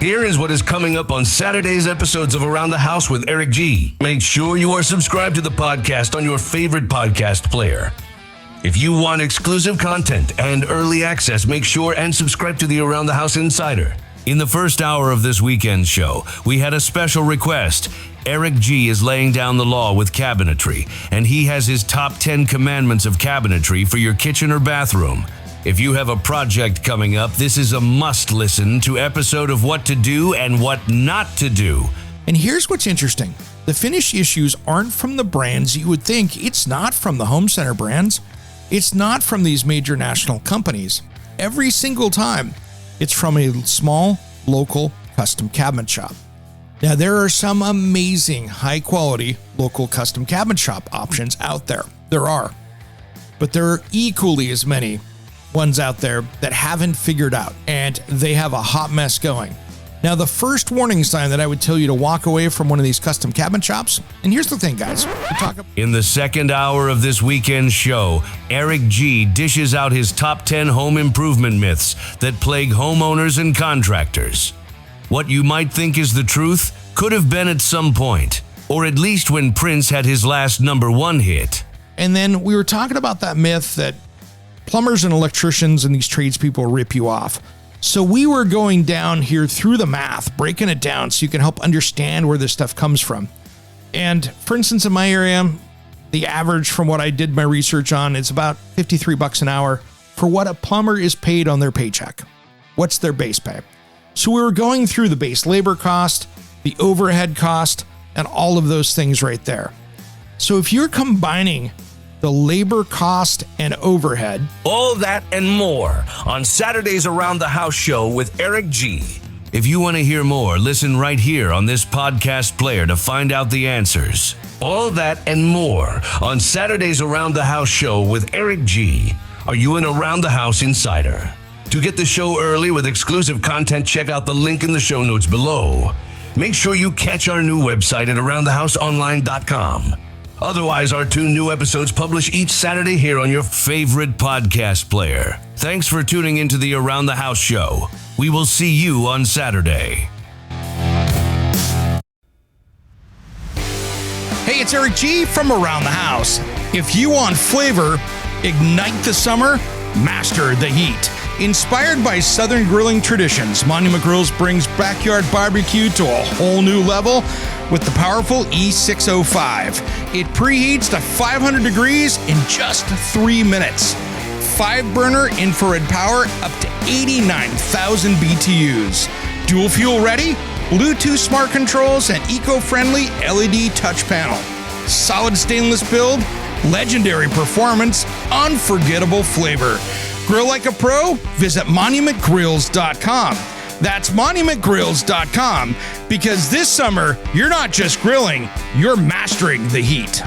Here is what is coming up on Saturday's episodes of Around the House with Eric G. Make sure you are subscribed to the podcast on your favorite podcast player. If you want exclusive content and early access, make sure and subscribe to the Around the House Insider. In the first hour of this weekend's show, we had a special request. Eric G is laying down the law with cabinetry, and he has his top 10 commandments of cabinetry for your kitchen or bathroom. If you have a project coming up, this is a must-listen to episode of what to do and what not to do. And here's what's interesting. The finish issues aren't from the brands you would think. It's not from the home center brands. It's not from these major national companies. Every single time, it's from a small, local, custom cabinet shop. Now, there are some amazing, high-quality, local custom cabinet shop options out there. There are. But there are equally as many ones out there that haven't figured out, and they have a hot mess going. Now, the first warning sign that I would tell you to walk away from one of these custom cabinet shops, and here's the thing, guys. In the second hour of this weekend's show, Eric G dishes out his top 10 home improvement myths that plague homeowners and contractors. What you might think is the truth could have been at some point, or at least when Prince had his last #1 hit. And then we were talking about that myth that plumbers and electricians and these tradespeople rip you off. So we were going down here through the math, breaking it down so you can help understand where this stuff comes from. And for instance, in my area, the average from what I did my research on is about $53 an hour for what a plumber is paid on their paycheck. What's their base pay? So we were going through the base labor cost, the overhead cost, and all of those things right there. So if you're combining the labor cost and overhead, all that and more on Saturday's Around the House show with Eric G. If you want to hear more, listen right here on this podcast player to find out the answers. All that and more on Saturday's Around the House show with Eric G. Are you an Around the House insider? To get the show early with exclusive content, check out the link in the show notes below. Make sure you catch our new website at aroundthehouseonline.com. Otherwise, our 2 new episodes publish each Saturday here on your favorite podcast player. Thanks for tuning into the Around the House show. We will see you on Saturday. Hey, it's Eric G from Around the House. If you want flavor, ignite the summer, master the heat. Inspired by Southern grilling traditions, Monument Grills brings backyard barbecue to a whole new level with the powerful E605. It preheats to 500 degrees in just 3 minutes. 5-burner infrared power up to 89,000 BTUs. Dual fuel ready, Bluetooth smart controls, and eco-friendly LED touch panel. Solid stainless build, legendary performance, unforgettable flavor. Grill like a pro? Visit monumentgrills.com. That's monumentgrills.com, because this summer, you're not just grilling, you're mastering the heat.